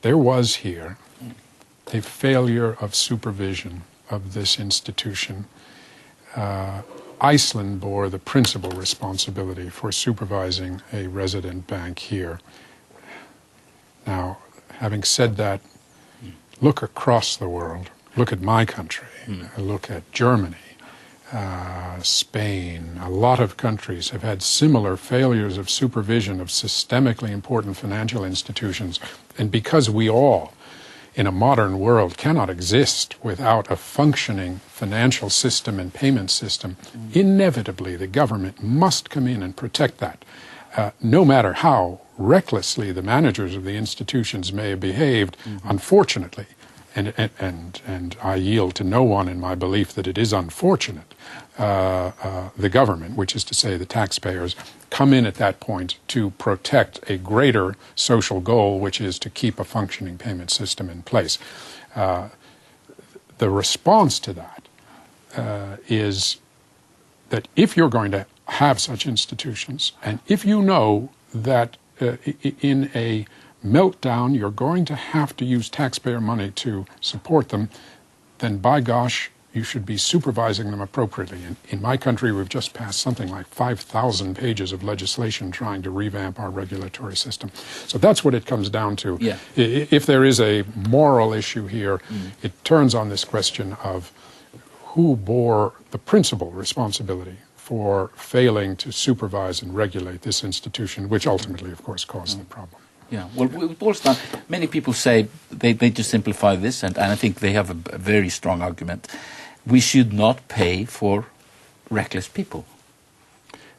there was here a failure of supervision of this institution. Iceland bore the principal responsibility for supervising a resident bank here. Now, having said that, look across the world. Look at my country. Look at Germany, Spain. A lot of countries have had similar failures of supervision of systemically important financial institutions. And because we all, in a modern world, cannot exist without a functioning financial system and payment system, inevitably the government must come in and protect that. No matter how recklessly the managers of the institutions may have behaved, unfortunately, and I yield to no one in my belief that it is unfortunate, the government, which is to say the taxpayers, come in at that point to protect a greater social goal, which is to keep a functioning payment system in place. The response to that is that if you're going to have such institutions, and if you know that in a meltdown you're going to have to use taxpayer money to support them, then by gosh, you should be supervising them appropriately. In my country, we've just passed something like 5,000 pages of legislation trying to revamp our regulatory system. So that's what it comes down to. Yeah. If there is a moral issue here, it turns on this question of who bore the principal responsibility for failing to supervise and regulate this institution, which ultimately, of course, caused the problem. Yeah, well, with Polestar, many people say, they just simplify this, and I think they have a very strong argument. We should not pay for reckless people.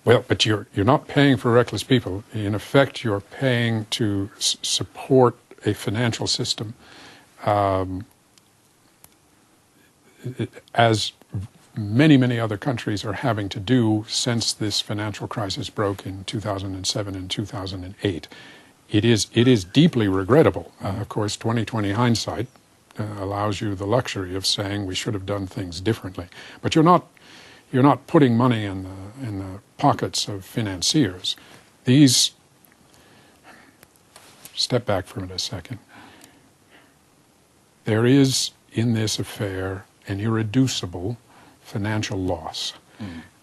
Well, but you're not paying for reckless people. In effect, you're paying to support a financial system as many, many other countries are having to do since this financial crisis broke in 2007 and 2008. It is deeply regrettable. Of course, 20/20 hindsight allows you the luxury of saying we should have done things differently. But you're not putting money in the pockets of financiers. These, step back for a second. There is in this affair an irreducible financial loss.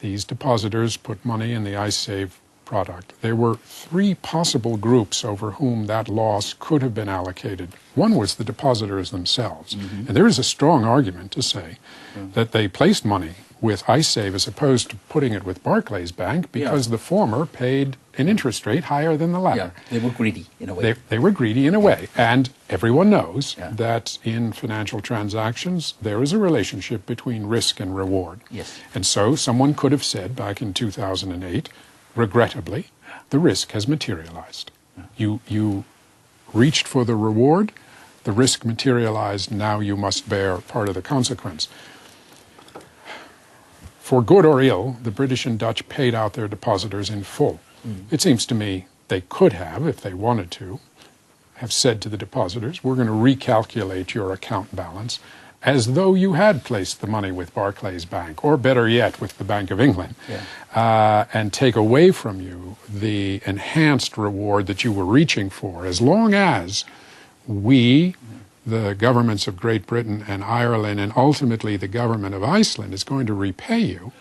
These depositors put money in the iSave product. There were three possible groups over whom that loss could have been allocated. One was the depositors themselves. And there is a strong argument to say that they placed money with iSave as opposed to putting it with Barclays Bank because the former paid an interest rate higher than the latter. Yeah, they were greedy in a way. They were greedy in a way. And everyone knows that in financial transactions, there is a relationship between risk and reward. Yes. And so someone could have said back in 2008, regrettably, the risk has materialized. You reached for the reward, the risk materialized, now you must bear part of the consequence. For good or ill, the British and Dutch paid out their depositors in full. It seems to me they could have, if they wanted to, have said to the depositors, we're going to recalculate your account balance as though you had placed the money with Barclays Bank, or better yet, with the Bank of England, and take away from you the enhanced reward that you were reaching for, as long as we, the governments of Great Britain and Ireland, and ultimately the government of Iceland, is going to repay you.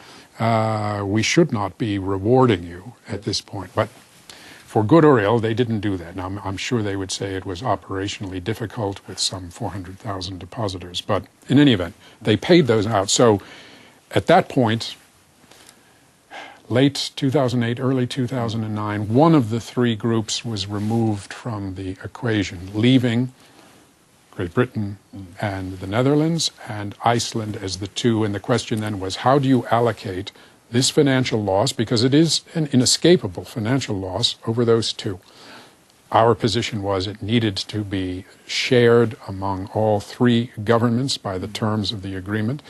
We should not be rewarding you at this point. But for good or ill, they didn't do that. Now, I'm sure they would say it was operationally difficult with some 400,000 depositors. But in any event, they paid those out. So at that point, late 2008, early 2009, one of the three groups was removed from the equation, leaving Great Britain and the Netherlands and Iceland as the two. And the question then was, how do you allocate this financial loss, because it is an inescapable financial loss, over those two? Our position was it needed to be shared among all three governments by the terms of the agreement,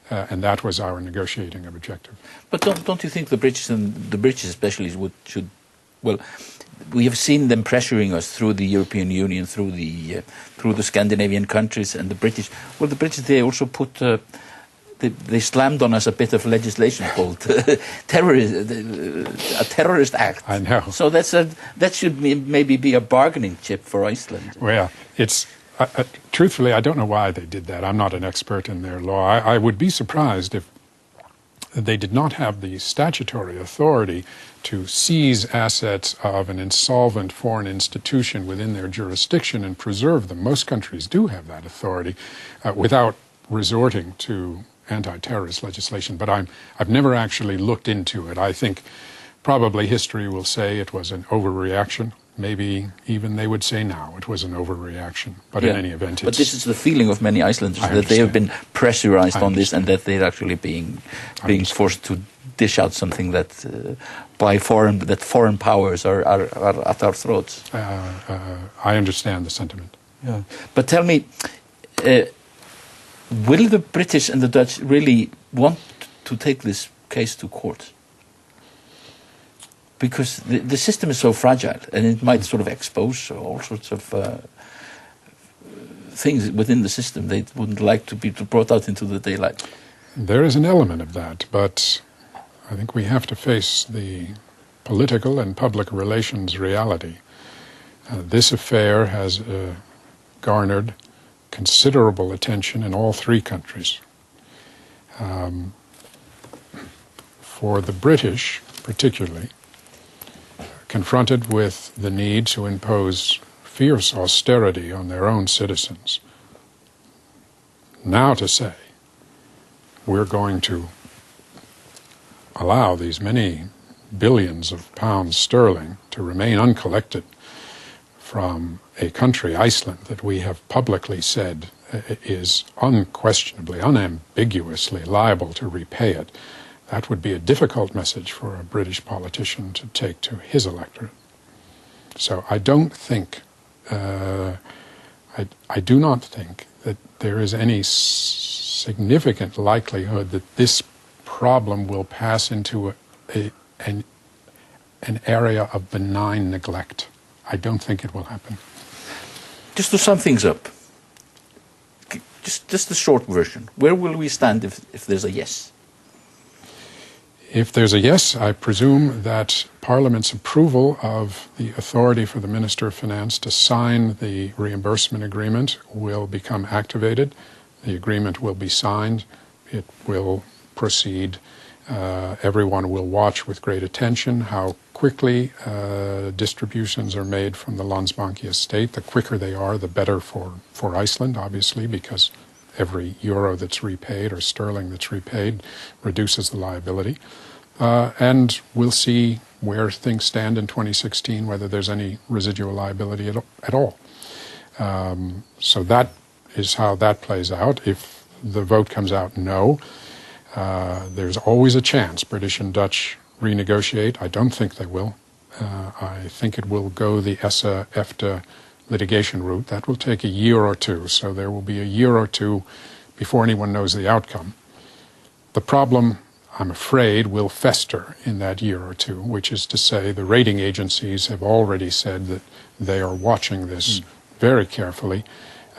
and that was our negotiating objective. But don't you think the British, and the British especially, should, well, we have seen them pressuring us through the European Union, through the Scandinavian countries, and the British. Well, the British, they also put they slammed on us a bit of legislation called a terrorist act. I know. So that should maybe be a bargaining chip for Iceland. Well, it's truthfully, I don't know why they did that. I'm not an expert in their law. I would be surprised if they did not have the statutory authority to seize assets of an insolvent foreign institution within their jurisdiction and preserve them. Most countries do have that authority without resorting to anti-terrorist legislation, but I've never actually looked into it. I think probably history will say it was an overreaction. Maybe even they would say now it was an overreaction. But in any event, but this is the feeling of many Icelanders, that they have been pressurized on this and that they're actually being forced to dish out something that foreign powers are at our throats. I understand the sentiment. Yeah. But tell me, will the British and the Dutch really want to take this case to court? Because the system is so fragile, and it might sort of expose all sorts of things within the system they wouldn't like to be brought out into the daylight. There is an element of that, but I think we have to face the political and public relations reality. This affair has garnered considerable attention in all three countries. For the British, particularly, confronted with the need to impose fierce austerity on their own citizens, now to say, we're going to allow these many billions of pounds sterling to remain uncollected from a country, Iceland, that we have publicly said is unquestionably, unambiguously liable to repay it. That would be a difficult message for a British politician to take to his electorate. So I don't think, I do not think that there is any significant likelihood that this problem will pass into an area of benign neglect. I don't think it will happen. Just to sum things up, just the short version, where will we stand if there's a yes? If there's a yes, I presume that Parliament's approval of the authority for the Minister of Finance to sign the reimbursement agreement will become activated. The agreement will be signed. It will proceed. Everyone will watch with great attention how quickly distributions are made from the Landsbanki estate. The quicker they are, the better for Iceland, obviously, because every euro that's repaid or sterling that's repaid reduces the liability. And we'll see where things stand in 2016, whether there's any residual liability at all. So that is how that plays out. If the vote comes out no, there's always a chance British and Dutch renegotiate. I don't think they will. I think it will go the ESSA-EFTA litigation route. That will take a year or two, so there will be a year or two before anyone knows the outcome. The problem, I'm afraid, will fester in that year or two, which is to say the rating agencies have already said that they are watching this very carefully,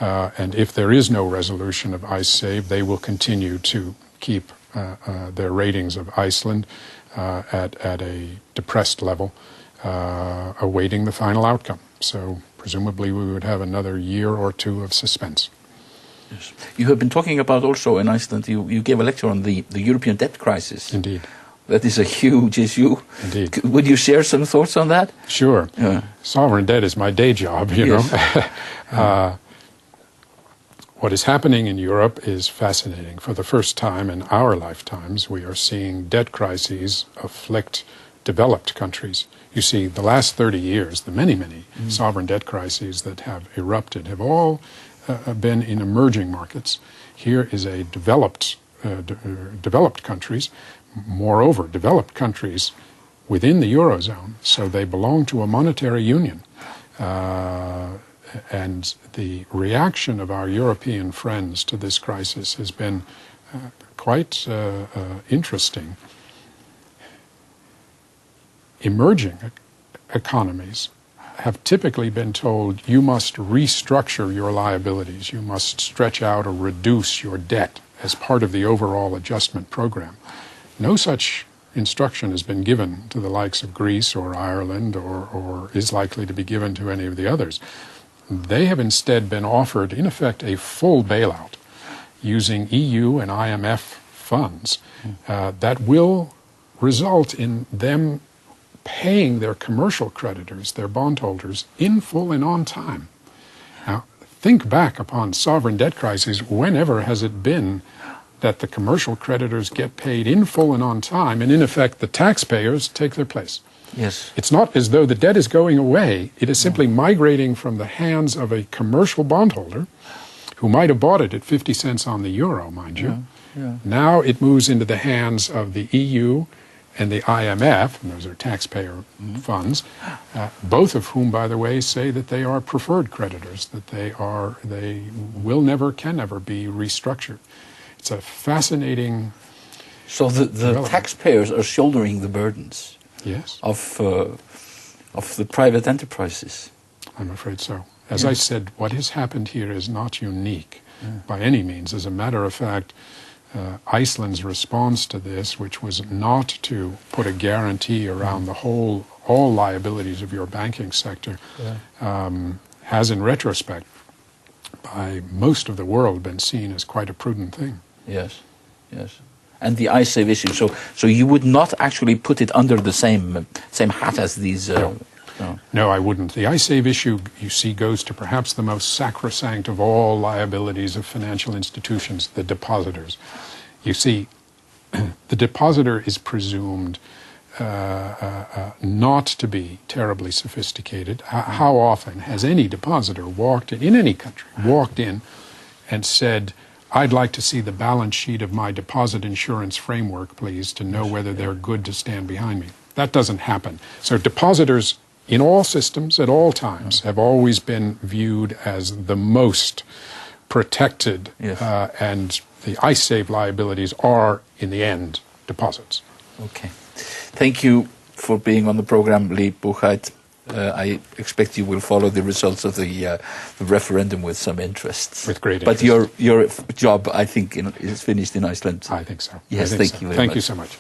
and if there is no resolution of IceSave, they will continue to keep their ratings of Iceland at a depressed level, awaiting the final outcome. So presumably we would have another year or two of suspense. Yes. You have been talking about also in Iceland, you gave a lecture on the European debt crisis. Indeed. That is a huge issue. Indeed. Would you share some thoughts on that? Sure. Sovereign debt is my day job, you know. What is happening in Europe is fascinating. For the first time in our lifetimes, we are seeing debt crises afflict developed countries. You see, the last 30 years, the many sovereign debt crises that have erupted have all been in emerging markets. Here is a developed countries, moreover, developed countries within the Eurozone, so they belong to a monetary union. And the reaction of our European friends to this crisis has been quite interesting. Emerging economies have typically been told you must restructure your liabilities, you must stretch out or reduce your debt as part of the overall adjustment program. No such instruction has been given to the likes of Greece or Ireland or is likely to be given to any of the others. They have instead been offered, in effect, a full bailout using EU and IMF funds that will result in them paying their commercial creditors, their bondholders, in full and on time. Now, think back upon sovereign debt crises. Whenever has it been that the commercial creditors get paid in full and on time, and in effect the taxpayers take their place? Yes. It's not as though the debt is going away. It is simply migrating from the hands of a commercial bondholder who might have bought it at 50 cents on the euro, mind you. Yeah. Now it moves into the hands of the EU and the IMF, and those are taxpayer funds, both of whom, by the way, say that they are preferred creditors, that they will never, can never be restructured. It's a fascinating. So the taxpayers are shouldering the burdens. Yes. Of the private enterprises. I'm afraid so. As I said, what has happened here is not unique by any means. As a matter of fact, Iceland's response to this, which was not to put a guarantee around all liabilities of your banking sector, has in retrospect, by most of the world, been seen as quite a prudent thing. Yes, yes. And the iSave issue. So you would not actually put it under the same hat as these. No, I wouldn't. The iSave issue, you see, goes to perhaps the most sacrosanct of all liabilities of financial institutions, the depositors. You see, the depositor is presumed not to be terribly sophisticated. How often has any depositor walked in any country, walked in and said, I'd like to see the balance sheet of my deposit insurance framework, please, to know whether they're good to stand behind me? That doesn't happen. So depositors in all systems at all times have always been viewed as the most protected, and the iSave liabilities are, in the end, deposits. Okay. Thank you for being on the program, Lee Buchheit. I expect you will follow the results of the referendum with some interest. With great interest. But your job, I think, is finished in Iceland. I think so. Yes, thank you very much. Thank you so much.